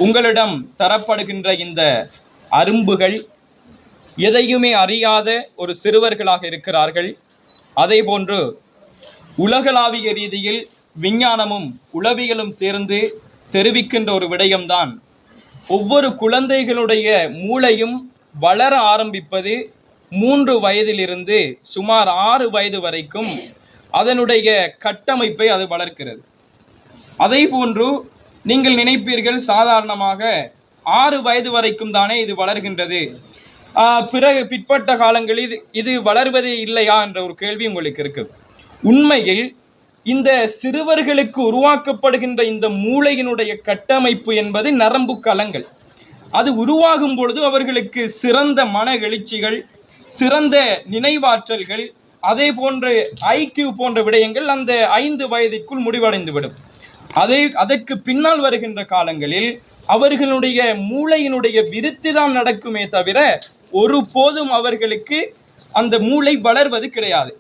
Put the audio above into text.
உங்களிடம் தரப்படுகின்ற இந்த அரும்புகள் எதையுமே அறியாத ஒரு சிறுவர்களாக இருக்கிறார்கள். அதே போன்று உலகளாவிய ரீதியில் விஞ்ஞானமும் உளவியலும் சேர்ந்து தெரிவிக்கின்ற ஒரு விடயம்தான், ஒவ்வொரு குழந்தைகளுடைய மூளையும் வளர ஆரம்பிப்பது 3 வயதிலிருந்து சுமார் 6 வயது வரைக்கும் அதனுடைய கட்டமைப்பை அது வளர்க்கிறது. அதே போன்று நீங்கள் நினைப்பீர்கள், சாதாரணமாக 6 வயது வரைக்கும் தானே இது வளர்கின்றது, பிறகு பிற்பட்ட காலங்களில் இது வளர்வதே இல்லையா என்ற ஒரு கேள்வி உங்களுக்கு இருக்கு. உண்மையில் இந்த சிறுவர்களுக்கு உருவாக்கப்படுகின்ற இந்த மூளையினுடைய கட்டமைப்பு என்பது நரம்பு களங்கள். அது உருவாகும் பொழுது அவர்களுக்கு சிறந்த மன எழுச்சிகள், சிறந்த நினைவாற்றல்கள், அதே போன்று ஐக்கியூ போன்ற விடயங்கள் அந்த 5 வயதிற்குள் முடிவடைந்துவிடும். அதற்கு பின்னால் வருகின்ற காலங்களில் அவர்களுடைய மூளையினுடைய விருத்தி தான் நடக்குமே தவிர ஒருபோதும் அவர்களுக்கு அந்த மூளை வளர்வது கிடையாது.